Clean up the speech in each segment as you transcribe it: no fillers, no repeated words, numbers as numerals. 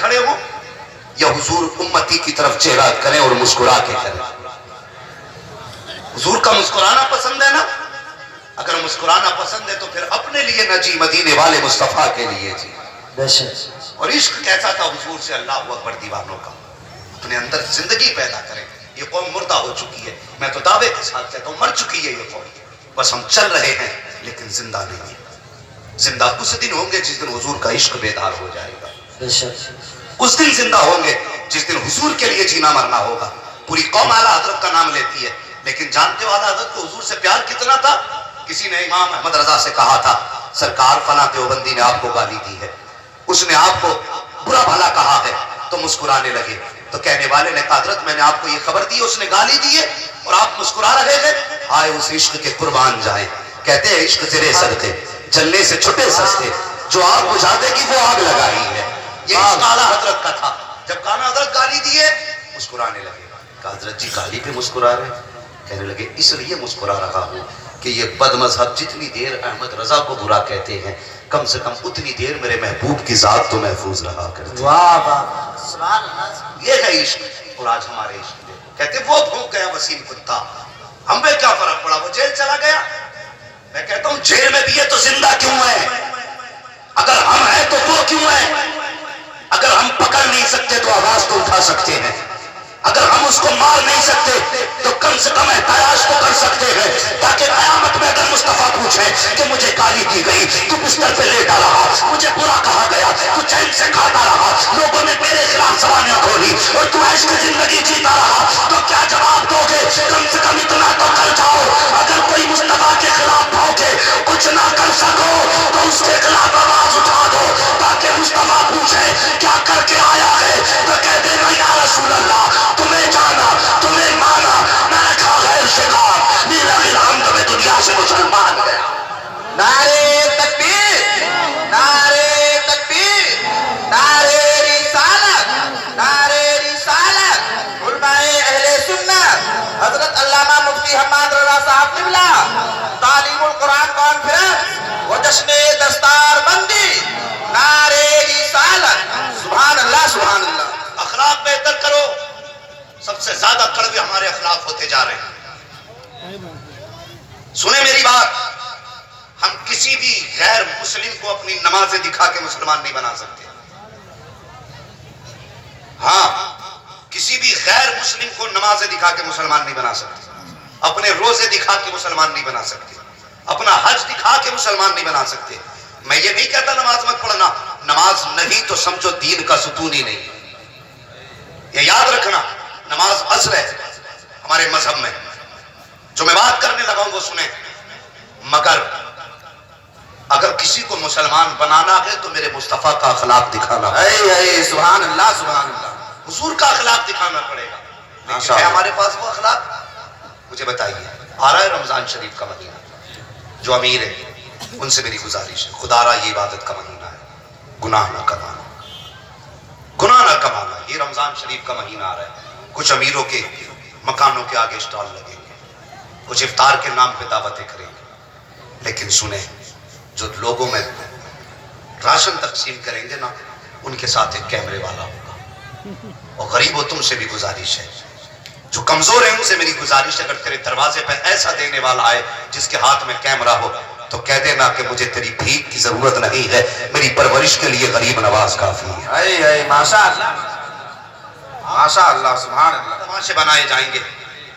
کھڑے ہوں یا حضور امتی کی طرف چہرہ کریں اور مسکرا کے کریں؟ حضور کا مسکرانا پسند ہے نا؟ اگر مسکرانا پسند ہے تو پھر اپنے لیے نہ جی، مدینے والے مصطفیٰ کے لیے جی۔ اور عشق کیسا تھا حضور سے، اللہ اکبر دیوانوں کا، اپنے اندر زندگی پیدا کریں۔ یہ قوم مردہ ہو چکی ہے، میں تو دعوے کے ساتھ کہتا ہوں مر چکی ہے یہ قوم، بس ہم چل رہے ہیں لیکن زندہ نہیں ہے۔ زندہ اس دن ہوں گے جس دن حضور کا عشق بیدار ہو جائے گا، اس دن زندہ ہوں گے جس دن حضور کے لیے جینا مرنا ہوگا۔ پوری قوم اعلیٰ حضرت کا نام لیتی ہے، لیکن جانتے ہو اعلیٰ حضرت کو حضور سے پیار کتنا تھا؟ کسی نے امام احمد رضا سے کہا تھا سرکار فلاں دیوبندی نے آپ کو گالی دی ہے، اس نے آپ کو برا بھلا کہا ہے، تو مسکرانے لگے۔ تو کہنے والے نے کہا حضرت میں نے آپ کو یہ خبر دی اس نے گالی دی ہے اور آپ مسکرا رہے ہیں؟ آئے اس عشق کے قربان جائیں۔ کہتے ہیں عشق تیرے صدقے جلنے سے چھٹے سستے، جو آگ بجھا دے گی وہ آگ لگائی ہے۔ یہ عشق اعلیٰ حضرت کا تھا۔ جب کانا حضرت گالی دیے مسکرانے لگے۔ کہا حضرت جی گالی پہ مسکرا رہے؟ کہنے لگے اس لیے مسکرا رہا ہوں کہ یہ بد مذہب جتنی دیر احمد رضا کو برا کہتے ہیں کم سے کم اتنی دیر میرے محبوب کی ذات تو محفوظ رہا کرتی۔ یہ ہے عشق۔ اور آج ہمارے عشق دیکھو، کہتے وہ بھونک گیا وسیم کتا، ہم پہ کیا فرق پڑا، وہ جیل چلا گیا۔ میں کہتا ہوں جیل میں بھی ہے تو زندہ کیوں ہے؟ اگر ہم ہیں تو وہ کیوں ہے؟ اگر ہم پکڑ نہیں سکتے تو آواز تو اٹھا سکتے ہیں، اگر ہم اس کو مار نہیں سکتے تو کم سے کم احتجاج تو کر سکتے ہیں، تاکہ قیامت میں اگر مصطفیٰ پوچھے کہ مجھے گالی دی گئی، تو بستر پہ لیٹا رہا، مجھے برا کہا گیا، تو چین سے کھاتا رہا، لوگوں نے تیرے خلاف زبانیں کھولی اور تو عیش کی زندگی جیتا رہا، تو کیا جواب دو گے؟ کم سے کم اتنا تو کر جاؤ، اگر کوئی مصطفیٰ کے خلاف بھوکے کچھ نہ کر سکو تو اس کے خلاف آواز اٹھا دو، تاکہ مصطفیٰ پوچھے کیا کر کے آیا ہے تو کہہ دینا یا رسول اللہ تمہیں جانا تمہیں مانا، میں نے کہا غیر شکار میرا الحمد میں دنیا سے مسلمان گیا۔ نعرے تکبیر، نعرے تکبیر، نعرے رسالت، نعرے رسالت۔ علماء اہل سنت حضرت علامہ مفتی حماد رضا صاحب قبلہ تعلیم القرآن کانفرنس و جشن دستار بندی، نعرے رسالت۔ سبحان اللہ سبحان اللہ۔ اخلاق بہتر کرو۔ سب سے زیادہ کڑوے ہمارے اخلاق ہوتے جا رہے ہیں۔ سنیں میری بات، ہم کسی بھی غیر مسلم کو اپنی نمازیں دکھا کے مسلمان نہیں بنا سکتے۔ ہاں، کسی بھی غیر مسلم کو نمازیں دکھا کے مسلمان نہیں بنا سکتے، اپنے روزے دکھا کے مسلمان نہیں بنا سکتے، اپنا حج دکھا کے مسلمان نہیں بنا سکتے۔ میں یہ نہیں کہتا نماز مت پڑھنا، نماز نہیں تو سمجھو دین کا ستون ہی نہیں۔ یہ یاد رکھنا، نماز اصل ہے ہمارے مذہب میں۔ جو میں بات کرنے لگا ہوں وہ سنیں، مگر اگر کسی کو مسلمان بنانا ہے تو میرے مصطفیٰ کا اخلاق دکھانا ہے۔ اے سبحان اللہ سبحان اللہ۔ حضور کا اخلاق دکھانا پڑے گا۔ لیکن ہے ہمارے پاس وہ اخلاق؟ مجھے بتائیے، آ رہا ہے رمضان شریف کا مہینہ، جو امیر ہے ان سے میری گزارش ہے، خدا را یہ عبادت کا مہینہ ہے، گناہ نہ کمانا، گناہ نہ کمانا۔ یہ رمضان شریف کا مہینہ آ رہا ہے، کچھ امیروں کے مکانوں کے آگے اسٹال لگیں گے، کچھ افطار کے نام پہ دعوتیں کریں گے، لیکن سنیں جو لوگوں میں راشن تقسیم کریں گے نا ان کے ساتھ ایک کیمرے والا ہوگا۔ اور غریبوں تم سے بھی گزارش ہے، جو کمزور ہیں ان سے میری گزارش ہے، اگر تیرے دروازے پہ ایسا دینے والا آئے جس کے ہاتھ میں کیمرہ ہو تو کہہ دینا کہ مجھے تیری بھیک کی ضرورت نہیں ہے، میری پرورش کے لیے غریب نواز کافی ہے۔ اے ماشاء اللہ ماشاء اللہ سبحان اللہ۔ تماشے بنائے جائیں گے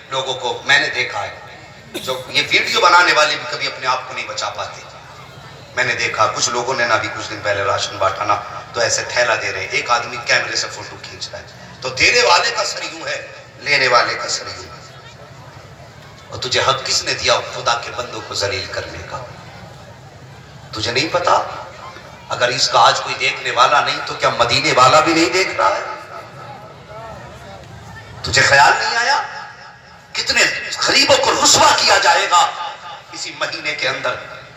لوگوں کو، میں نے دیکھا ہے جو یہ ویڈیو بنانے والے بھی کبھی اپنے آپ کو نہیں بچا پاتے۔ میں نے دیکھا کچھ لوگوں نے نا بھی کچھ دن پہلے راشن بانٹا نا تو ایسے تھیلا دے رہے ہیں، ایک آدمی کیمرے سے فوٹو کھینچ رہا ہے، تو دینے والے کا سر یوں ہے، لینے والے کا سر یوں ہے۔ اور تجھے حق کس نے دیا خدا کے بندوں کو ذلیل کرنے کا؟ تجھے نہیں پتا؟ اگر اس کا آج کوئی دیکھنے والا نہیں تو کیا مدینے والا بھی نہیں دیکھ رہا ہے؟ تجھے خیال نہیں آیا کتنے غریبوں کو رسوا کیا جائے گا اسی مہینے کے اندر،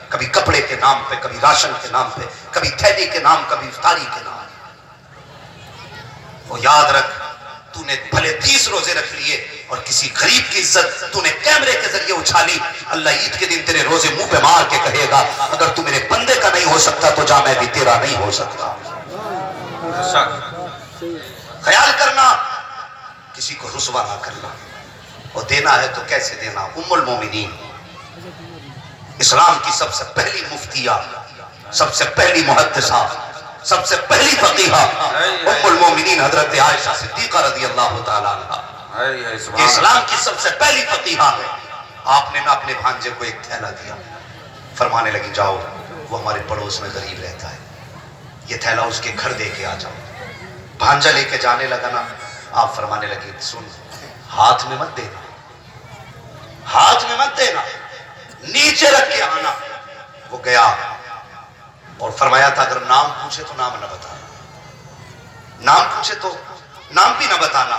کبھی کپڑے کے نام پہ، کبھی راشن کے نام پہ، کبھی تھیلی کے نام، کبھی افطاری کے نام۔ وہ یاد رکھ، تو نے بھلے 30 روزے رکھ لیے اور کسی غریب کی عزت تو نے کیمرے کے ذریعے اچھالی، اللہ عید کے دن تیرے روزے منہ پہ مار کے کہے گا اگر تو میرے بندے کا نہیں ہو سکتا تو جا میں بھی تیرا نہیں ہو سکتا۔ خیال کرنا کسی کو رسوا نہ کرنا، اور دینا ہے تو کیسے دینا۔ ام المومنین، اسلام کی سب سے پہلی مفتیہ، سب سے پہلی محدثہ، سب سے پہلی فقیہہ ام المومنین حضرت عائشہ صدیقہ رضی اللہ تعالیٰ عنہا، اسلام کی سب سے پہلی فقیہہ ہے۔ آپ نے نہ اپنے بھانجے کو ایک تھیلا دیا، فرمانے لگی جاؤ وہ ہمارے پڑوس میں غریب رہتا ہے، یہ تھیلا اس کے گھر دے کے آ جاؤ۔ بھانجا لے کے جانے لگا نا، آپ فرمانے لگی سن، ہاتھ میں مت دینا، ہاتھ میں مت دینا، نیچے رکھ کے آنا۔ وہ گیا اور فرمایا تھا اگر نام پوچھے تو نام نہ بتانا، نام پوچھے تو نام بھی نہ بتانا۔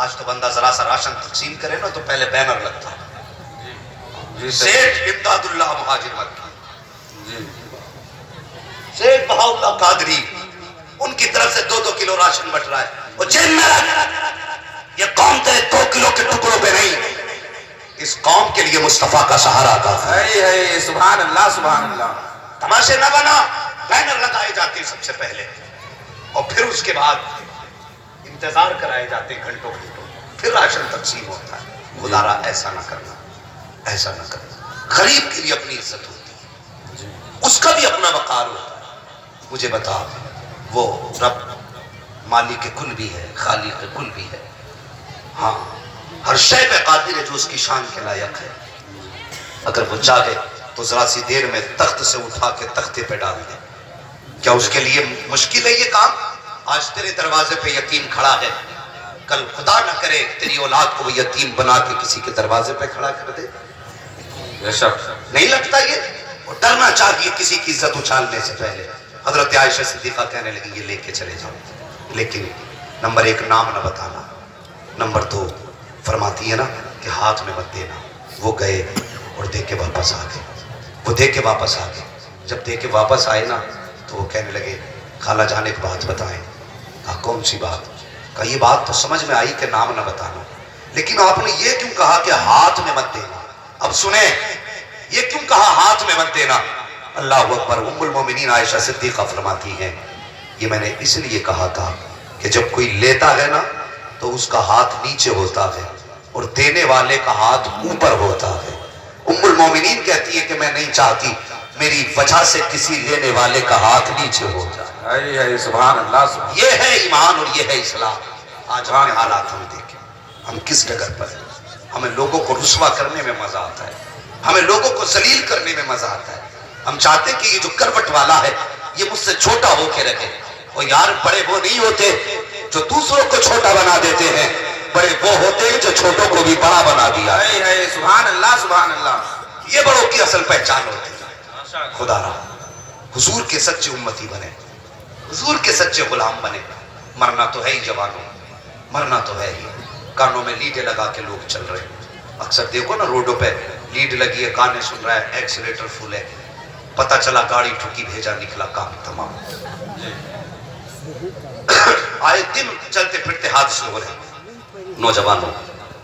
آج تو بندہ ذرا سا راشن تقسیم کرے نا تو پہلے بینر لگتا ہے، سیٹھ امداد اللہ مہاجر مکی، سیٹھ بہاؤ اللہ قادری، ان کی طرف سے 2-2 کلو راشن بٹ رہا ہے، وہ جیب میں رکھ، یہ قوم تے 2 کلو کے ٹکڑوں پہ نہیں، اس قوم کے لیے مصطفیٰ کا سہارا کافی ہے۔ سبحان اللہ سبحان اللہ۔ تماشے نہ بنا، بینر لگائے جاتے سب سے پہلے، اور پھر اس کے بعد انتظار کرائے جاتے گھنٹوں گھنٹوں، پھر راشن تقسیم ہوتا ہے۔ خدا را ایسا نہ کرنا، ایسا نہ کرنا۔ غریب کے لیے اپنی عزت ہوتی ہے، اس کا بھی اپنا وقار ہوتا ہے۔ مجھے بتا، وہ رب مالک کل بھی ہے، خالق کل بھی ہے، ہاں ہر شے پہ قادر ہے جو اس کی شان کے لائق ہے۔ اگر وہ چاہے تو ذرا سی دیر میں تخت سے اٹھا کے تختے پہ ڈال دے، کیا اس کے لیے مشکل ہے یہ کام؟ آج تیرے دروازے پہ یتیم کھڑا ہے، کل خدا نہ کرے تیری اولاد کو وہ یتیم بنا کے کسی کے دروازے پہ کھڑا کر دے، نہیں لگتا یہ؟ اور ڈرنا چاہیے کسی کی عزت اچھالنے سے پہلے۔ حضرت عائشہ صدیقہ کہنے لگی یہ لے کے چلے جاؤ، لیکن نمبر 1 نام نہ بتانا، نمبر 2 فرماتی ہے نا کہ ہاتھ میں مت دینا۔ وہ گئے اور دے کے واپس آ گئے، وہ دے کے واپس آ گئے۔ جب دے کے واپس آئے نا تو وہ کہنے لگے خالہ جان ایک بات بتائیں۔ کہا کون سی بات؟ کہا یہ بات تو سمجھ میں آئی کہ نام نہ بتانا، لیکن آپ نے یہ کیوں کہا کہ ہاتھ میں مت دینا؟ اب سنیں یہ کیوں کہا ہاتھ میں مت دینا؟ اللہ اکبر۔ ام المومنین عائشہ صدیقہ فرماتی ہیں یہ میں نے اس لیے کہا تھا کہ جب کوئی لیتا ہے نا تو اس کا ہاتھ نیچے ہوتا ہے اور دینے والے کا ہاتھ اوپر ہوتا ہے۔ ام المومنین کہتی ہے کہ میں نہیں چاہتی میری وجہ سے کسی لینے والے کا ہاتھ نیچے ہو جائے۔ سبحان اللہ۔ یہ ہے ایمان اور یہ ہے اسلام۔ آج ہمیں حالات ہم دیکھیں، ہم کس ڈگر پر ہیں۔ ہمیں لوگوں کو رسوا کرنے میں مزہ آتا ہے، ہمیں لوگوں کو ذلیل کرنے میں مزہ آتا ہے۔ ہم چاہتے ہیں کہ یہ جو کروٹ والا ہے یہ مجھ سے چھوٹا ہو کے رکھے۔ اور یار بڑے وہ نہیں ہوتے جو دوسروں کو چھوٹا بنا دیتے ہیں، بڑے وہ ہوتے ہیں جو چھوٹوں کو بھی بڑا بنا دیا۔ سبحان اللہ سبحان اللہ۔ یہ بڑوں کی اصل پہچان ہوتی ہے۔ خدا را حضور کے سچے امتی بنے، حضور کے سچے غلام بنے۔ مرنا تو ہے ہی جوانوں، مرنا تو ہے ہی۔ کانوں میں لیڈیں لگا کے لوگ چل رہے ہیں، اکثر دیکھو نا روڈوں پہ لیڈ لگی ہے، گانے سن رہا ہے، ایکسیلیٹر فل ہے، پتہ چلا گاڑی ٹھکی، بھیجا نکلا، کام تمام۔ آئے دن چلتے پھرتے حادثے ہو رہے ہیں۔ نوجوانوں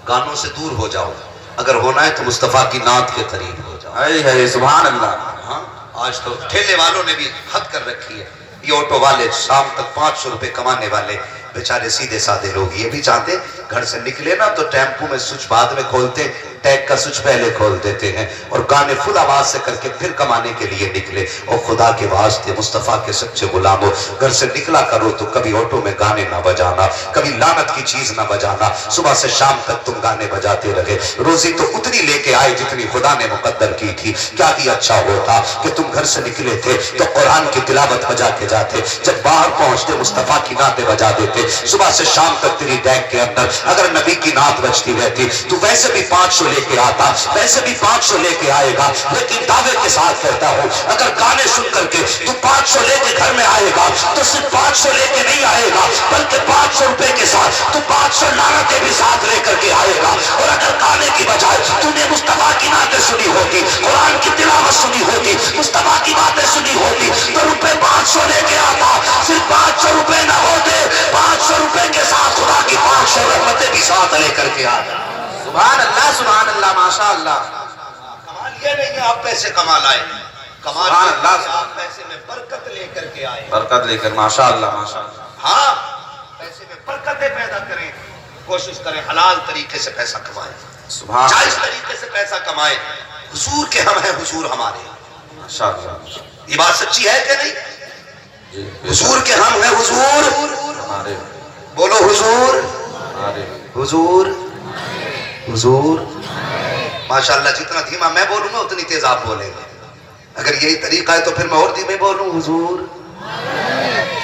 گانوں سے دور ہو جاؤ، اگر ہونا ہے تو مصطفیٰ کی نعت کے قریب ہو جاؤ۔ سبحان اللہ۔ ہاں آج تو ٹھیلے والوں نے بھی حد کر رکھی ہے۔ یہ آٹو والے شام تک 500 روپے کمانے والے بیچارے سیدھے سادے لوگ یہ بھی چاہتے گھر سے نکلے نا تو ٹیمپو میں سوئچ بعد میں کھولتے، ٹیگ کا سوئچ پہلے کھول دیتے ہیں اور گانے فل آواز سے کر کے پھر کمانے کے لیے نکلے۔ اور خدا کے واسطے مصطفیٰ کے سچے غلاموں، گھر سے نکلا کرو تو کبھی آٹو میں گانے نہ بجانا، کبھی لعنت کی چیز نہ بجانا۔ صبح سے شام تک تم گانے بجاتے رہے، روزی تو اتنی لے کے آئے جتنی خدا نے مقدر کی تھی۔ کیا ہی اچھا ہوتا کہ تم گھر سے نکلے تھے تو قرآن کی تلاوت بجا کے جاتے، جب باہر پہنچتے مصطفیٰ کی نعتیں بجا دیتے۔ صبح سے شام تک تیری ڈیک کے اندر اگر نبی کی نعت بجتی رہتی تو ویسے بھی 500 لے کے آتا، ویسے بھی 500 لے کے آئے گا، لیکن دعوے کے ساتھ کہتا ہوں اگر گانے سن کر کے تو 500 لے کے گھر میں آئے گا تو صرف 500 لے کے نہیں آئے گا بلکہ 500 روپے کے ساتھ تو 500 لعنتیں بھی ساتھ لے کر کے آئے گا۔ اور اگر گانے کی بجائے تو نے مصطفیٰ کی نعتیں سنی ہوتی، قرآن کی تلاوت سنی ہوتی، مصطفیٰ کی باتیں سنی ہوتی تو روپے 500 لے کے آتا۔ صرف 500 روپے نہ ہوتے، 500 روپے کے ساتھ خدا کی 500 رحمتیں بھی ساتھ لے کر کے آتا۔ سبحان اللہ ماشاء اللہ۔ کمال یہ نہیں ہے آپ پیسے کما لائے، کمال سبحان یہ اللہ، ہے کہ آپ پیسے میں برکت لے کر کے آئے۔ برکت لے کر، ماشاء اللہ ماشاء اللہ۔ ہاں پیسے برکتیں پیدا کریں. کوشش کریں حلال طریقے سے پیسہ کمائیں, سبحان جائز طریقے سے پیسہ کمائیں. حضور کے ہم ہیں, حضور ہمارے ہیں. ماشاءاللہ. یہ بات سچی ہے کہ نہیں؟ جی حضور کے ہم ہیں, حضور ہمارے بولو, حضور ہمارے حضور حضور. ماشاءاللہ جتنا دھیما میں بولوں گا اتنی تیز آپ بولیں گے. اگر یہی طریقہ ہے تو پھر میں اور دھیمے بولوں, حضور.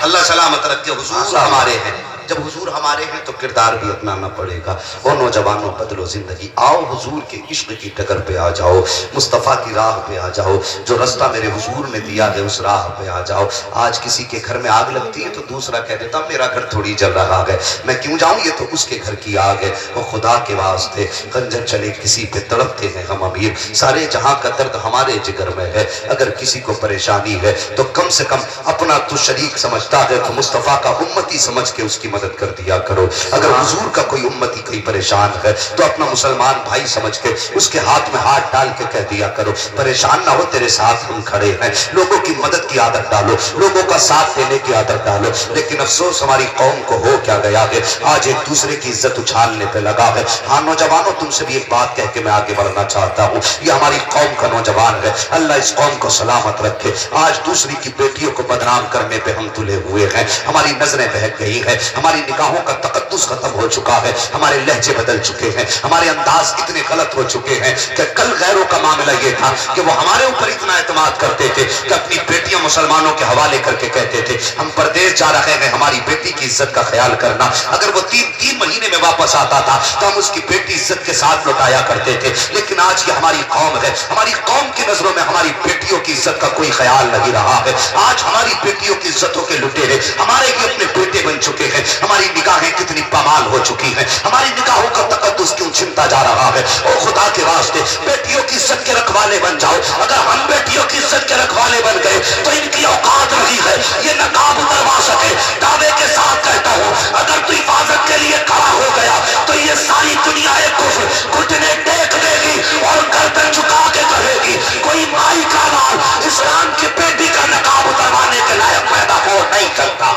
اللہ سلامت رکھے. حضور ہمارے ہیں. جب حضور ہمارے ہیں تو کردار بھی اپنانا پڑے گا. اور نوجوانوں بدلو زندگی, آؤ حضور کے عشق کی ٹکر پہ آ جاؤ, مصطفیٰ کی راہ پہ آ جاؤ. جو رستہ میرے حضور نے دیا ہے اس راہ پہ آ جاؤ. آج کسی کے گھر میں آگ لگتی ہے تو دوسرا کہہ دیتا میرا گھر تھوڑی جل رہا ہے, میں کیوں جاؤں, یہ تو اس کے گھر کی آگ ہے. وہ خدا کے واسطے خنجر چلے کسی پہ تڑپتے ہیں ہم امیر. سارے جہاں کا درد ہمارے جگر میں ہے. اگر کسی کو پریشانی ہے تو کم سے کم اپنا تو شریک سمجھتا ہے تو مصطفیٰ کا امتی سمجھ کے اس کی مدد کر دیا کرو. اگر حضور کا کوئی امتی کوئی پریشان ہے تو اپنا مسلمان بھائی سمجھ کے اس کے ہاتھ میں ہاتھ ڈال کے کہہ دیا کرو پریشان نہ ہو, تیرے ساتھ ہم کھڑے ہیں. لوگوں کی مدد کی عادت ڈالو, لوگوں کا ساتھ دینے کی عادت ڈالو. لیکن افسوس ہماری قوم کو ہو کیا گیا ہے, آج ایک دوسرے کی عزت اچھالنے پہ لگا ہے. ہاں نوجوانوں, تم سے بھی ایک بات کہہ کے میں آگے بڑھنا چاہتا ہوں. یہ ہماری قوم کا نوجوان ہے, اللہ اس قوم کو سلامت رکھے. آج دوسری کی بیٹیوں کو بدنام کرنے پہ ہم تلے ہوئے ہیں. ہماری نظریں بہک گئی ہیں, ہماری نگاہوں کا تقدس ختم ہو چکا ہے, ہمارے لہجے بدل چکے ہیں, ہمارے انداز اتنے غلط ہو چکے ہیں کہ کل غیروں کا معاملہ یہ تھا کہ وہ ہمارے اوپر اتنا اعتماد کرتے تھے کہ اپنی بیٹیاں مسلمانوں کے حوالے کر کے کہتے تھے ہم پردیس جا رہے ہیں, ہماری بیٹی کی عزت کا خیال کرنا. اگر وہ تین مہینے میں واپس آتا تھا تو ہم اس کی بیٹی عزت کے ساتھ لوٹایا کرتے تھے. لیکن آج یہ ہماری قوم ہے, ہماری قوم کی نظروں میں ہماری بیٹیوں کی عزت کا کوئی خیال نہیں رہا ہے. آج ہماری بیٹیوں کی عزتوں کے لٹیرے ہمارے ہی اپنے بیٹے بن چکے ہیں. ہماری نگاہیں کتنی پامال ہو چکی ہیں, ہماری نگاہوں کا تقدس کیوں چھنتا جا رہا ہے. اور خدا کے واسطے بیٹیوں کی عزت کے رکھوالے بن جاؤ. اگر ہم بیٹیوں کی عزت کے رکھوالے بن گئے تو ان کی اوقات نہیں ہے یہ نقاب اتروا سکے. دعوے کے ساتھ کہتا ہوں اگر تو حفاظت کے لیے کھڑا ہو گیا تو یہ ساری دنیا کفر گھٹنے ٹیک دے گی اور گردن جھکا کے کہے گی کوئی مائی کا لال اسلام کی بیٹی کا نقاب اتروانے کے لائق پیدا ہو نہیں کرتا.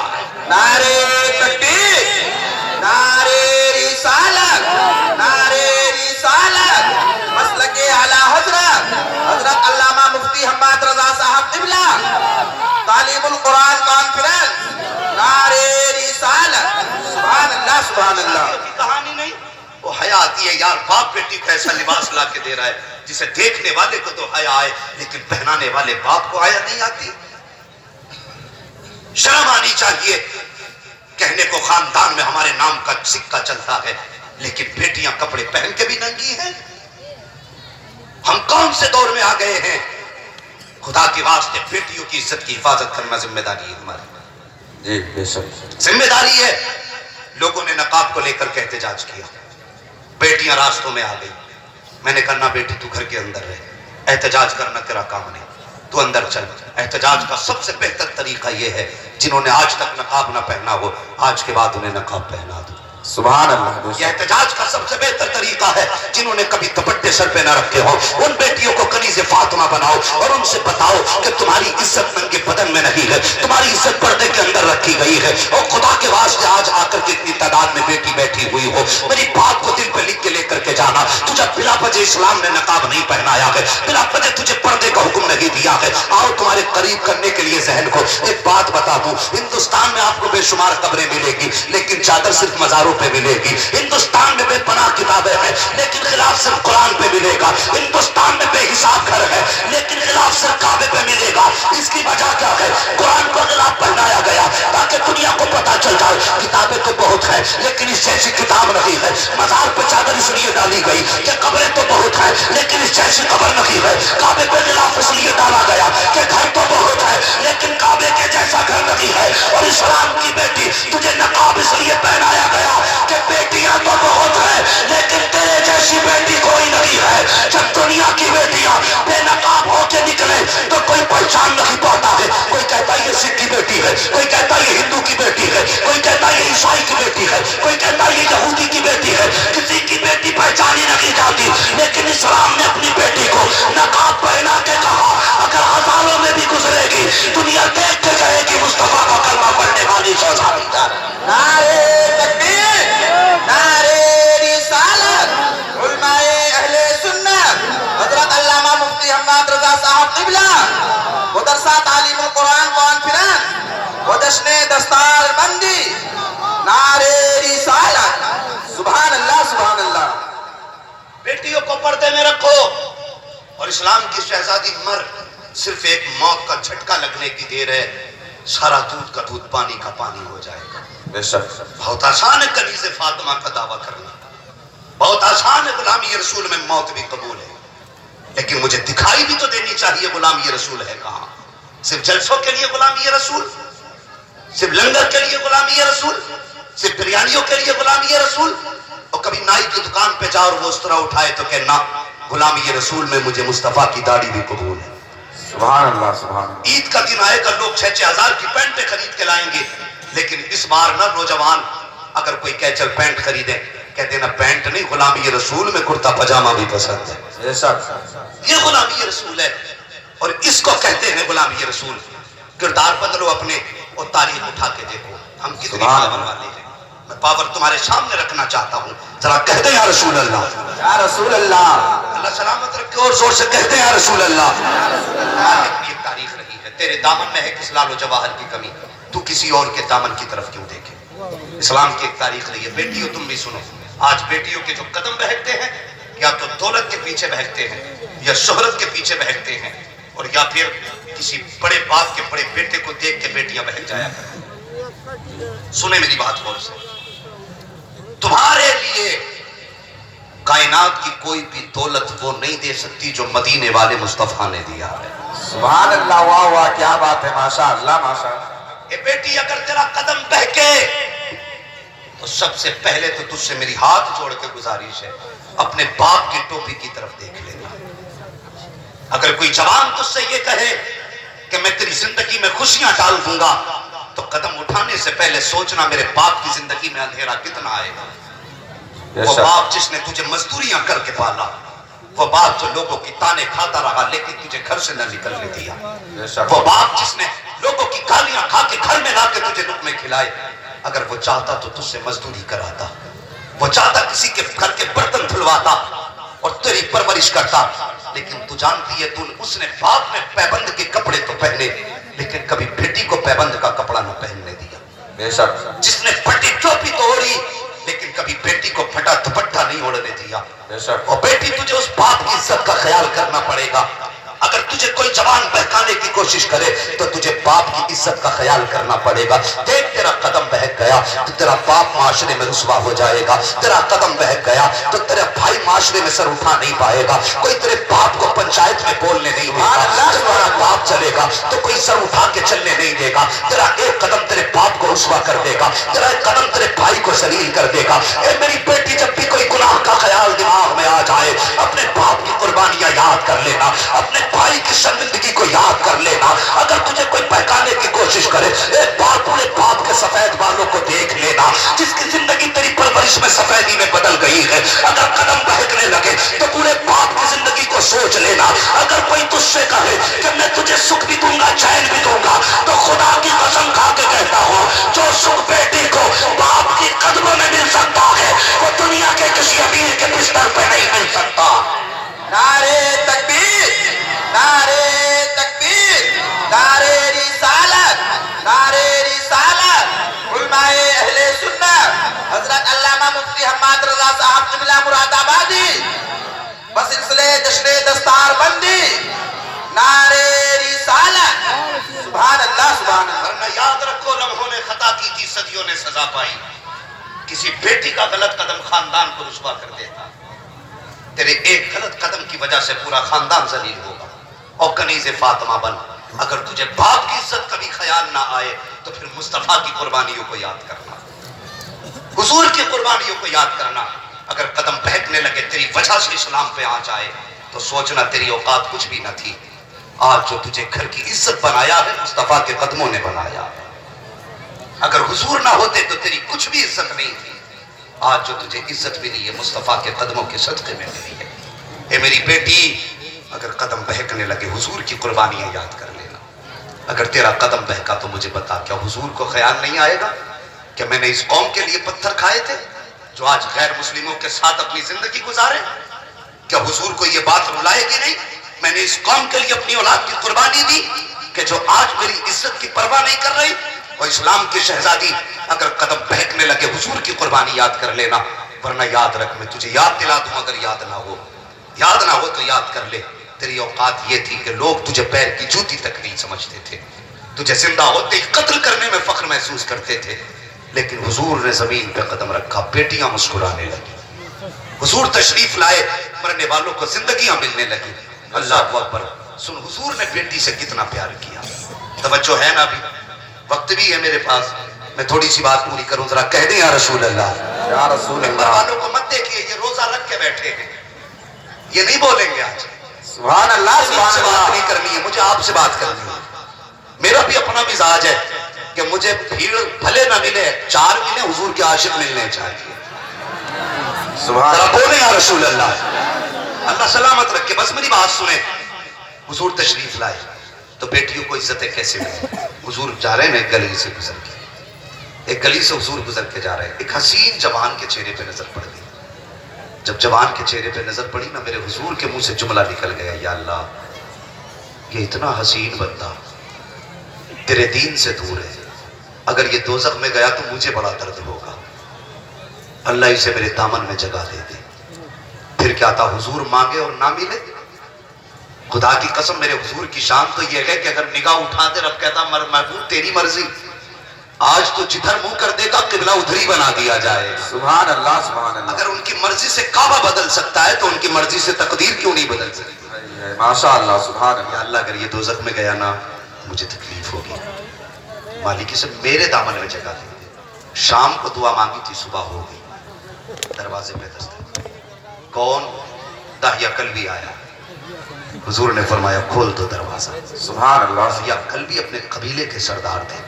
نعرے تکبیر, نعرے رسالت, نعرے رسالت. مسلک اعلی حضرت حضرت علامہ مفتی حماد رضا صاحب قبلہ, تعلیم القرآن کانفرنس. نعرے رسالت. سبحان اللہ, سبحان اللہ. کی کہانی نہیں, وہ حیا آتی ہے یار. باپ بیٹی کو ایسا لباس لا کے دے رہا ہے جسے دیکھنے والے کو تو حیا آئے لیکن پہنانے والے باپ کو حیا نہیں آتی. شرم آنی چاہیے. کہنے کو خاندان میں ہمارے نام کا سکہ چلتا ہے لیکن بیٹیاں کپڑے پہن کے بھی ننگی ہیں. ہم کون سے دور میں آ گئے ہیں. خدا کے واسطے بیٹیوں کی عزت کی حفاظت کرنا ذمہ داری ہے ہماری. جی بے شک ذمہ داری ہے. لوگوں نے نقاب کو لے کر کے احتجاج کیا, بیٹیاں راستوں میں آ گئی. میں نے کہا نہ بیٹی تو گھر کے اندر رہے, احتجاج کرنا تیرا کام نہیں, تو اندر چل. احتجاج کا سب سے بہتر طریقہ یہ ہے جنہوں نے آج تک نقاب نہ پہنا ہو آج کے بعد انہیں نقاب پہنا دو. سبحان اللہ. یہ احتجاج کا سب سے بہتر طریقہ ہے. جنہوں نے کبھی دوپٹے سر پہ نہ رکھے ہو ان بیٹیوں کو کنیز فاطمہ بناؤ اور ان سے بتاؤ کہ تمہاری عزت ننگے بدن میں نہیں ہے, تمہاری عزت پردے کے اندر رکھی گئی ہے. اور خدا کے واسطے آج آ کر کے اتنی تعداد میں بیٹی بیٹھی ہوئی ہو, میری بات کو دل پہ لکھ کے لے کر کے جانا. تجھے بلا وجہ اسلام نے نقاب نہیں پہنایا ہے, بلا وجہ تجھے پردے کا حکم نہیں دیا ہے. آؤ تمہارے قریب کرنے کے لیے ذہن کو ایک بات بتا دوں. ہندوستان میں آپ کو بے شمار قبریں ملے گی لیکن چادر صرف مزاروں پہ ملے گی. ہندوستان میں بے پناہ کتابیں ہیں لیکن خلاف صرف قرآن پہ ملے گا. ہندوستان میں بے حساب گھر ہے لیکن خلاف صرف کعبے پہ ملے گا. اس کی وجہ کیا ہے؟ قرآن کو خلاف پہنایا گیا تاکہ دنیا کو پتا چل جائے کتابیں تو بہت ہیں لیکن اس جیسی کتاب نہیں ہے. مزار پہ چادر اس لیے ڈالی گئی کہ قبریں تو بہت ہیں لیکن اس جیسی قبر نہیں ہے. کعبے پہ خلاف اس لیے ڈالا گیا کہ گھر تو بہت ہے لیکن کعبے کے جیسا گھر نہیں ہے. اور اسلام کی بیٹی تجھے نقاب اس لیے پہنایا گیا کہ بیٹیاں تو بہت ہیں لیکن تیرے جیسی بیٹی کوئی نہیں ہے. جب دنیا کی بیٹیاں بے نقاب ہو کے نکلے تو کوئی پہچان نہیں پاتا ہے. کوئی کہتا ہے یہ سکھ کی بیٹی ہے, کوئی کہتا ہے یہ ہندو کی بیٹی ہے, کوئی کہتا ہے یہ عیسائی کی بیٹی ہے, کوئی کہتا ہے یہ یہودی کی بیٹی ہے. کسی کی بیٹی پہچانی نہیں جاتی لیکن اسلام نے اپنی بیٹی کو نقاب پہنا کے کہا اگر ہزاروں میں بھی گزرے گی دنیا دیکھ کے کہے گی مصطفیٰ کا کلمہ پڑھنے والی شہزادی. پردے میں رکھو. اور اسلام کی شہزادی مر صرف ایک موت کا جھٹکا لگنے کی دیر ہے, سارا دودھ کا دودھ پانی کا پانی ہو جائے گا. بے شک. بہت آسان ہے کنیز فاطمہ کا دعویٰ کرنا, بہت آسان ہے غلامی رسول میں موت بھی قبول ہے, لیکن مجھے دکھائی بھی تو دینی چاہیے غلامی رسول ہے کہاں. صرف جلسوں کے لیے غلامی رسول, صرف لنگر کے لیے غلامی رسول, صرف بریانیوں کے لیے غلامی رسول, اور کبھی نائی کی دکان پہ جاؤ اور وہ اس طرح اٹھائے تو کہنا غلامی رسول میں مجھے مصطفیٰ کی داڑھی بھی قبول ہے. سبحان اللہ سبحان اللہ. عید کا دن آئے گا, لوگ 6-6 ہزار کی پینٹیں خرید کے لائیں گے, لیکن اس بار نہ نوجوان اگر کوئی کہہ چل پینٹ خریدیں, کہتے نا پینٹ نہیں, غلامی رسول میں کرتا پجامہ بھی پسند ہے. بے شک. یہ غلامی رسول ہے, اور اس کو کہتے ہیں غلامی رسول. کردار بدلو اپنے اور تاریخ اٹھا کے دیکھو ہم کتنی پاور والے ہیں. میں پاور تمہارے سامنے رکھنا چاہتا ہوں, ذرا کہتے ہیں یا رسول اللہ, یا رسول اللہ. اللہ سلامت رکھے, اور زور سے کہتے ہیں یا رسول اللہ. یہ تاریخ رہی ہے. تیرے دامن میں ہے کس لال و جواہر کی کمی, تو کسی اور کے دامن کی طرف کیوں دیکھے. اسلام کی ایک تاریخ رہی ہے. بیٹیوں تم بھی سنو, آج بیٹیوں کے جو قدم بہکتے ہیں, یا تو دولت کے پیچھے بہکتے ہیں, یا شہرت کے پیچھے بہکتے ہیں, اور یا پھر کسی بڑے باپ کے بڑے بیٹے کو دیکھ کے بیٹیاں بہک جایا کریں. سنیں میری بات غور سے, تمہارے لیے کائنات کی کوئی بھی دولت وہ نہیں دے سکتی جو مدینے والے مصطفیٰ نے دیا ہے. سبحان اللہ. واہ واہ, کیا بات ہے, ماشاء اللہ ماشاء اللہ. اے بیٹی, اگر تیرا قدم بہکے تو سب سے پہلے تو تجھ سے میری ہاتھ جوڑ کے گزارش ہے, اپنے باپ کی ٹوپی کی طرف دیکھ لینا. اگر کوئی جوان تجھ سے یہ کہے کہ میں تیری زندگی میں خوشیاں ڈال دوں گا, تو قدم اٹھانے سے پہلے سوچنا میرے باپ کی زندگی میں اندھیرا کتنا آئے گا. وہ باپ جس نے تجھے مزدوریاں کر کے پالا, وہ باپ جو لوگوں کی تانے کھاتا رہا لیکن تجھے گھر سے نہ نکلنے دیا, وہ باپ جس نے لوگوں کی گالیاں کھا کے گھر میں لا کے تجھے لقمے کھلائے, اگر وہ چاہتا تو تجھ سے مزدوری کراتا, وہ چاہتا کسی کے گھر کے برتن دھلواتا اور تیری پرورش کرتا. لیکن تو جانتی ہے, اس نے باپ نے پیبند کے کپڑے تو پہنے, لیکن کبھی بیٹی کو پیبند کا کپڑا نہ پہننے دیا. بے شک. جس نے پھٹی ٹوپی تو اوڑھی, لیکن کبھی بیٹی کو پھٹا دوپٹہ نہیں اوڑھنے دیا. بے شک. اور بیٹی, تجھے اس باپ کی عزت کا خیال کرنا پڑے گا. اگر تجھے کوئی جوان بہکانے کی کوشش کرے تو تجھے باپ کی عزت کا خیال کرنا پڑے گا. دیکھ, تیرا قدم بہک گیا تو تیرا باپ معاشرے میں رسوا ہو جائے گا. تیرا قدم بہک گیا تو تیرا بھائی معاشرے میں سر اٹھا نہیں پائے گا. کوئی تیرے باپ کو پنچایت میں بولنے نہیں دے گا. تمہارا باپ چلے گا تو کوئی سر اٹھا کے چلنے نہیں دے گا. تیرا ایک قدم تیرے باپ کو رسوا کر دے گا, تیرا ایک قدم تیرے بھائی کو ذلیل کر دے گا. اے میری بیٹی, جب بھی کوئی گناہ کا خیال دماغ میں آ جائے, اپنے باپ کی قربانیاں یاد کر لینا, اپنے بھائی کی شرمندگی کو یاد کر لینا. اگر تجھے کوئی بہکانے کی کوشش کرے, ایک بار پورے باپ کے سفید بالوں کو دیکھ لینا, جس کی زندگی تیری پرورش میں سفیدی میں بدل گئی ہے. اگر قدم بہکنے لگے تو پورے باپ کی زندگی کو سوچ لینا. اگر کوئی تجھ سے کہے کہ میں تجھے سکھ بھی دوں گا, چین بھی دوں گا, تو خدا کی قسم کھا کے کہتا ہوں, جو سکھ بیٹی کو باپ کی قدموں میں مل سکتا ہے وہ دنیا کے کسی امیر کے بستر پہ نہیں مل سکتا. نعرے تکبیر, نعرے تکبیر, نعرے رسالت, نعرے رسالت. علماء اہل سنت حضرت علامہ مفتی حماد رضا صاحب جملہ مراد آبادی بسلسلے جشن دستار بندی. نعرے رسالت. سبحان اللہ سبحان اللہ. ورنہ یاد رکھو, لمحوں نے خطا کی تھی, صدیوں نے سزا پائی. کسی بیٹی کا غلط قدم خاندان کو رسوا کر دیتا. تیرے ایک غلط قدم کی وجہ سے پورا خاندان ذلیل ہوگا. اور کنیز فاطمہ بن. اگر تجھے باپ کی عزت کبھی خیال نہ آئے تو پھر مصطفیٰ کی قربانیوں کو یاد کرنا, حضور کی قربانیوں کو یاد کرنا. اگر قدم بہکنے لگے تیری وجہ سے اسلام پہ آ جائے تو سوچنا تیری اوقات کچھ بھی نہ تھی. آج جو تجھے گھر کی عزت بنایا ہے مصطفیٰ کے قدموں نے بنایا ہے. اگر حضور نہ ہوتے تو تیری کچھ بھی عزت نہیں تھی. آج جو تجھے عزت ملی ہے مصطفیٰ کے قدموں کے صدقے میں ملی ہے. اے میری بیٹی, اگر قدم بہکنے لگے حضور کی قربانیاں یاد کر لینا. اگر تیرا قدم بہکا تو مجھے بتا, کیا حضور کو خیال نہیں آئے گا کہ میں نے اس قوم کے لیے پتھر کھائے تھے جو آج غیر مسلموں کے ساتھ اپنی زندگی گزارے؟ کیا حضور کو یہ بات رلائے گی نہیں, میں نے اس قوم کے لیے اپنی اولاد کی قربانی دی کہ جو آج میری عزت کی پرواہ نہیں کر رہی. اور اسلام کی شہزادی, اگر قدم بہکنے لگے حضور کی قربانی یاد کر لینا. ورنہ یاد رکھ, میں تجھے یاد دلا دوں اگر یاد نہ ہو, یاد نہ ہو تو یاد کر لے، تیری اوقات یہ تھی کہ لوگ تجھے پیر کی جوتی تک نہیں سمجھتے تھے، تجھے زندہ ہوتے ہی قتل کرنے میں فخر محسوس کرتے تھے، لیکن حضور نے زمین پہ قدم رکھا، بیٹیاں مسکرانے لگی، حضور تشریف لائے، مرنے والوں کو زندگیاں ملنے لگی۔ اللہ اکبر، سن حضور نے بیٹی سے کتنا پیار کیا۔ توجہ ہے نا؟ ابھی وقت بھی ہے میرے پاس، میں تھوڑی سی بات پوری کروں، ذرا کہہ دیں یا رسول اللہ۔ یا رسول ممبر اللہ، والوں کو مت دیکھیے، یہ روزہ رکھ کے بیٹھے ہیں، یہ نہیں بولیں گے آج۔ سبحان اللہ، مجھے سبحان سے بات اللہ، نہیں کرنی ہے، مجھے آپ سے بات کرنی ہے۔ میرا بھی اپنا مزاج ہے کہ مجھے بھیڑ بھلے نہ ملے، چار ملے، حضور کے عاشق ملنے چاہیے۔ سبحان ذرا اللہ، بولیں یا رسول اللہ۔ اللہ سلامت رکھے، بس میری بات سنیں۔ حضور تشریف لائے تو بیٹیوں کو عزتیں کیسے ملیں؟ حضور جا رہے ہیں ایک گلی سے گزر کے، ایک گلی سے حضور گزر کے جا رہے ہیں، ایک حسین جوان کے چہرے پہ نظر پڑ گئی۔ جب جوان کے چہرے پہ نظر پڑی نا، میرے حضور کے منہ سے جملہ نکل گیا، یا اللہ، یہ اتنا حسین بندہ تیرے دین سے دور ہے، اگر یہ دوزخ میں گیا تو مجھے بڑا درد ہوگا، اللہ اسے میرے دامن میں جگہ دے دے۔ پھر کیا تھا، حضور مانگے اور نہ ملے؟ خدا کی قسم، میرے حضور کی شان تو یہ ہے کہ اگر نگاہ اٹھاتے رب کہتا محبوب تیری مرضی، آج تو جدھر منہ کر دے گا قبلہ ادھر ہی بنا دیا جائے گا۔ سبحان اللہ، سبحان اللہ، اگر ان کی مرضی سے کعبہ بدل سکتا ہے تو ان کی مرضی سے تقدیر کیوں نہیں بدل سکتی؟ ماشاء اللہ، سبحان یا اللہ، اللہ، اگر یہ دوزخ میں گیا نا مجھے تکلیف ہوگی، مالکی سے میرے دامن میں جگہ دے۔ شام کو دعا مانگی تھی، صبح ہو گئی، دروازے پہ دستک، کون؟ داہیہ کلبی آیا، حضور نے فرمایا کھول دو دروازہ۔ سبحان اللہ، داہیہ کلبی اپنے قبیلے کے سردار تھے،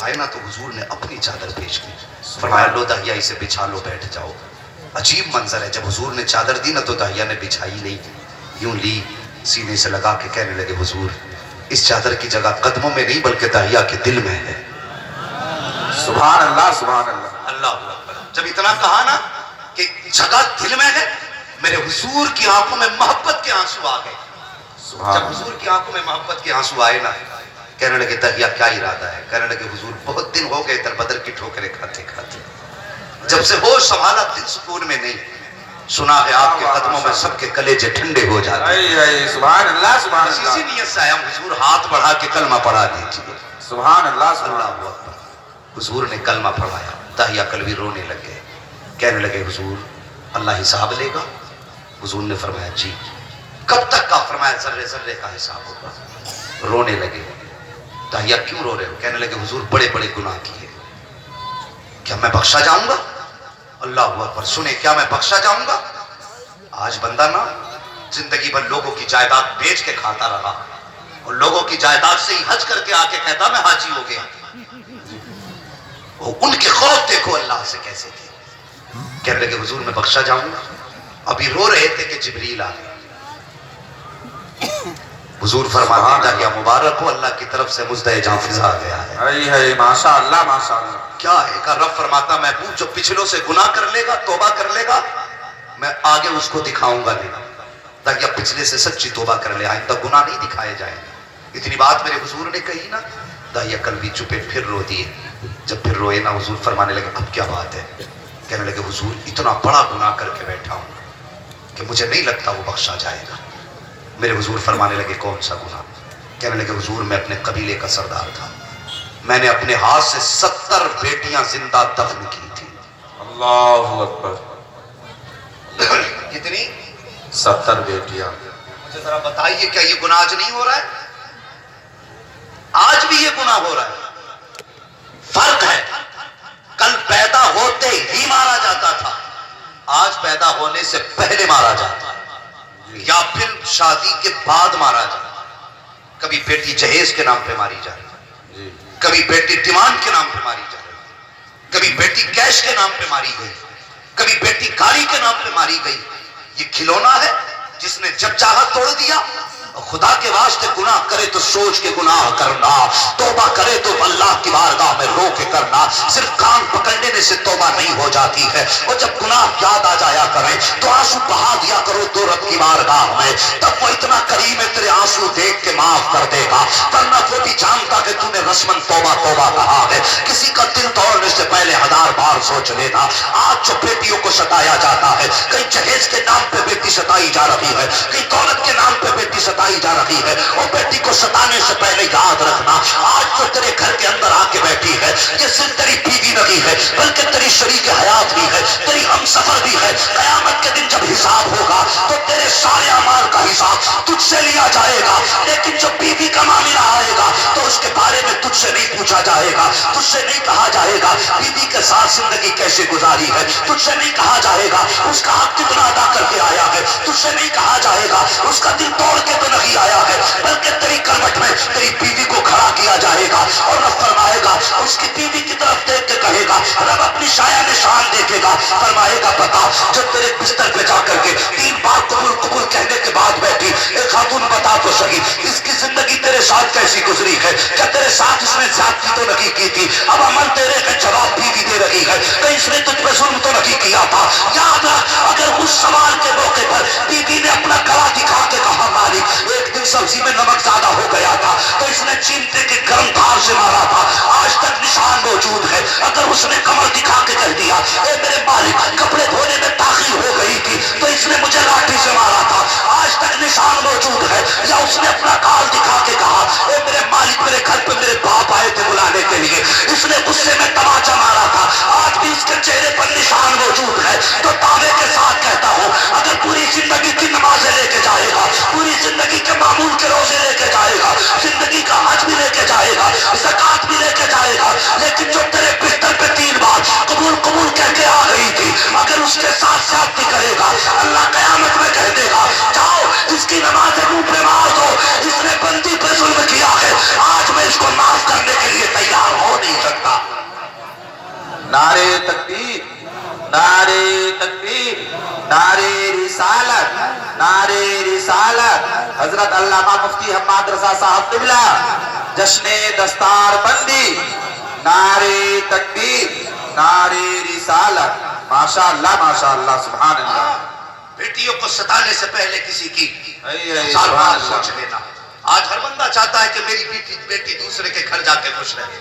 آئے نا تو حضور نے اپنی چادر پیش کی، فرمایا لو داہیہ اسے بچھا لو، بیٹھ جاؤ۔ عجیب منظر ہے، جب حضور نے چادر دی نا تو داہیہ نے بچھائی نہیں، یوں لی، سینے سے لگا کے کہنے لگے حضور اس چادر کی جگہ قدموں میں نہیں بلکہ داہیہ کے دل میں ہے۔ سبحان اللہ، سبحان اللہ، اللہ اکبر، جب اتنا کہا نا کہ جگہ دل میں ہے، میرے حضور کی آنکھوں میں محبت کے آنسو آ گئے۔ سبحان جب اللہ، حضور کی آنکھوں میں محبت کے آنسو آئے نا، کہنے لگے داہیہ کیا ارادہ ہے؟ کہنے لگے حضور بہت دن ہو گئے در بدر کی ٹھوکریں کھاتے کھاتے، جب سے ہوش سنبھالا دل سکون میں نہیں، سنا ہے آپ کے قدموں میں سب کے کلیجے ٹھنڈے ہو جاتے ہیں۔ سبحان اللہ، سبحان اسی اللہ، نیت سے آیا ہوں حضور ہاتھ بڑھا کے کلمہ پڑھا دیجیے۔ سبحان اللہ، سبحان اللہ اللہ، اکبر، حضور نے کلمہ پڑھایا، داہیہ کلبی رونے لگے، کہنے لگے حضور اللہ حساب لے گا؟ حضور نے فرمایا جی۔ کب تک کا؟ فرمایا ذرے ذرے کا حساب ہوگا۔ رونے لگے، داہیہ کیوں رو رہے ہو؟ کہنے لگے حضور بڑے بڑے گناہ کیے، کیا میں بخشا جاؤں گا؟ اللہ اکبر، سنیں، کیا میں بخشا جاؤں گا؟ آج بندہ نا زندگی بھر لوگوں کی جائیداد بیچ کے کھاتا رہا اور لوگوں کی جائیداد سے ہی حج کر کے آ کے کہتا میں حاجی ہو گیا۔ ان کے خوف دیکھو اللہ سے کیسے تھے، کہنے لگے حضور میں بخشا جاؤں گا؟ ابھی رو رہے تھے کہ جبریل آ گئے، حضور فرماتے ہیں کیا مبارک ہو، اللہ کی طرف سے مزدہ جاں فضا آ گیا ہے۔ ماشاء اللہ، ماشاء اللہ، کیا ہے کہ رب فرماتا محبوب جو پچھلوں سے گناہ کر لے گا، توبہ کر لے گا، میں آگے اس کو دکھاؤں گا نہیں، تاکہ پچھلے سے سچی توبہ کر لے، آئندہ گناہ نہیں دکھائے جائیں۔ اتنی بات میرے حضور نے کہی نا، داہیہ کلبی چپے، پھر رو دیے۔ جب پھر روئے نا حضور فرمانے لگے اب کیا بات ہے؟ کہنے لگے حضور اتنا بڑا گناہ کر کے بیٹھا ہوں کہ مجھے نہیں لگتا وہ بخشا جائے گا۔ میرے حضور فرمانے لگے کون سا گناہ؟ کہنے لگے حضور میں اپنے قبیلے کا سردار تھا، میں نے اپنے ہاتھ سے 70 بیٹیاں زندہ دفن کی تھی۔ اللہ اکبر، کتنی؟ 70 بیٹیاں۔ مجھے ذرا بتائیے کیا یہ گناہ آج نہیں ہو رہا ہے؟ آج بھی یہ گناہ ہو رہا ہے۔ فرق ہے، کل پیدا ہوتے ہی مارا جاتا تھا، آج پیدا ہونے سے پہلے مارا جاتا ہے، یا پھر شادی کے بعد مارا جاتا ہے۔ کبھی بیٹی جہیز کے نام پہ ماری جا رہی ہے، کبھی بیٹی ڈیمانڈ کے نام پہ ماری جا رہی ہے، کبھی بیٹی کیش کے نام پہ ماری گئی، کبھی بیٹی گاڑی کے نام پہ ماری گئی۔ یہ کھلونا ہے جس نے جب چاہا توڑ دیا خدا کے واسطے گناہ کرے تو سوچ کے گناہ کرنا، توبہ کرے تو اللہ کی بارگاہ میں رو کے کرنا۔ صرف کان پکڑنے سے توبہ نہیں ہو جاتی ہے، اور جب گناہ یاد آ جایا کرے تو آنسو بہا دیا کرو دو رب کی بارگاہ میں، تب وہ اتنا کریم ہے تیرے آنسو دیکھ کے معاف کر دے گا۔ ورنہ وہ بھی جانتا کہ تو نے رسمن توبہ توبہ کہا ہے۔ کسی کا دل توڑنے سے پہلے 1000 بار سوچ لینا۔ آج جو بیٹیوں کو ستایا جاتا ہے، کہیں جہیز کے نام پہ بیٹی ستائی جا رہی ہے، کہیں دولت کے نام پہ بیٹی ستائی جا رہی ہے، اور بیٹی کو ستانے سے پہلے یاد رکھنا آج جو تیرے گھر کے اندر آ کے بیٹھی ہے یہ صرف تیری بیوی نہیں ہے بلکہ تیری شریک حیات بھی ہے، تیری ہم سفر بھی ہے۔ قیامت کے دن جب حساب ہوگا تو تیرے سارے اعمال کا حساب تجھ سے لیا جائے گا، لیکن جب بیوی کا معاملہ آئے گا تو اس کے بارے میں تجھ سے نہیں پوچھا جائے گا، تجھ سے نہیں کہا جائے گا بیوی کے ساتھ زندگی کیسے گزاری ہے، تجھ سے نہیں کہا جائے گا اس کا حق کتنا ادا کر کے آیا ہے، تجھ سے نہیں کہا جائے گا اس کا دل توڑ کے تو نہیں آیا ہے، بلکہ تیری کروٹ میں تیری بیوی کو کھڑا کیا جائے گا اور رب فرمائے گا اس کی بیوی کی طرف دیکھ کے کہے گا، رب اپنی شایہ نشان دیکھے گا، فرمائے گا بتا جو تیرے بستر پہ جا کر کے 3 بار قبول قبول کہنے کے بعد بیٹھی ایک خاتون بتا تو صحیح اس کی زندگی تیرے ساتھ کیسی گزری ہے، کیا تیرے ساتھ اس نے زیادتی تو نہیں کی تھی، اب عمل تیرے کا جواب بیوی دے رہی ہے، کہیں اس نے تجھ پہ ظلم تو نہیں کیا تھا۔ یاد رکھ اگر اس سوال کے موقع پر بیوی نے اپنا گلا دکھا کے کہا مالک ایک دن سبزی میں نمک زیادہ ہو گیا تھا تو اس نے چیمٹے کے گرم دھار سے مارا تھا، آج تک نشان موجود ہے، اگر اس نے کمر دکھا کے کہہ دیا اے میرے مالک کپڑے دھونے میں تاخیر ہو گئی تھی تو اس نے مجھے لاٹھی سے مارا تھا، آج تک نشان موجود ہے، یا اس نے اپنا کال دکھا کے کہا اے میرے مالک میرے گھر پہ میرے باپ آئے تھے بلانے کے لیے اس نے غصے میں تماچا مارا تھا، آج بھی اس کے چہرے پر نشان موجود ہے، تو دعوے کے ساتھ کہتا ہوں اگر پوری زندگی کی نمازیں لے کے جائے گا، پوری زندگی کے معمول کے روزے لے کے جائے گا، زندگی کا حج بھی لے کے جائے گا، زکات بھی لے کے جائے گا، لیکن جو تیرے بستر پہ 3 بار قبول قبول کہہ کے آ گئی تھی اگر اس کے ساتھ زیادتی کرے گا اللہ قیامت میں کہہ دے گا جاؤ اس کی نماز منہ پہ مار دو، اس نے بندی پہ ظلم کیا ہے، آج میں اس کو معاف کرنے کے لیے تیار ہو نہیں سکتا۔ نعرے تکبیر، نعرے تکبیر، نعرے رسالت، نعرے رسالت۔ حضرت علامہ مفتی حماد رضا صاحب قبلہ جشن دستار بندی، نعرے تکبیر، نعرے رسالت۔ ماشاء اللہ سبحان اللہ۔ بیٹیوں کو ستانے سے پہلے کسی کی سبحان بار اللہ۔ سوچ لینا۔ آج ہر بندہ چاہتا ہے کہ میری بیٹی دوسرے کے گھر جا کے خوش رہے،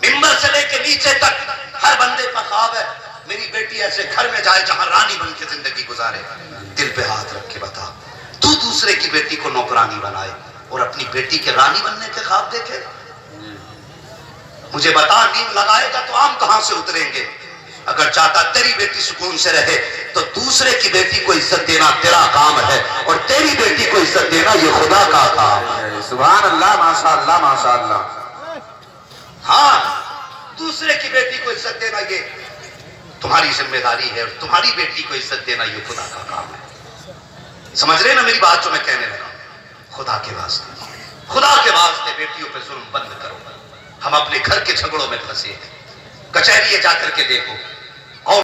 ممبر سے لے کے نیچے تک ہر بندے کا خواب ہے میری بیٹی ایسے گھر میں جائے جہاں رانی بن کے زندگی گزارے۔ دل پہ ہاتھ رکھ کے بتا تو دوسرے کی بیٹی کو نوکرانی بنائے اور اپنی بیٹی کے رانی بننے کے خواب دیکھے؟ مجھے بتا نیند لگائے گا تو آم کہاں سے اتریں گے؟ اگر چاہتا تیری بیٹی سکون سے رہے تو دوسرے کی بیٹی کو عزت دینا تیرا کام ہے اور تیری بیٹی کو عزت دینا یہ خدا کا کام ہے۔ سبحان اللہ، ماشاء اللہ ماشاء اللہ۔ ہاں دوسرے کی بیٹی کو عزت دینا یہ تمہاری ذمہ داری ہے اور تمہاری بیٹی کو عزت دینا یہ خدا کا کام ہے۔ سمجھ رہے نا میری بات جو میں کہنے لگا؟ خدا کے واسطے بیٹیوں پہ ظلم بند کرو۔ ہم اپنے گھر کے جھگڑوں میں پھنسے ہیں، کچہری جا کر کے دیکھو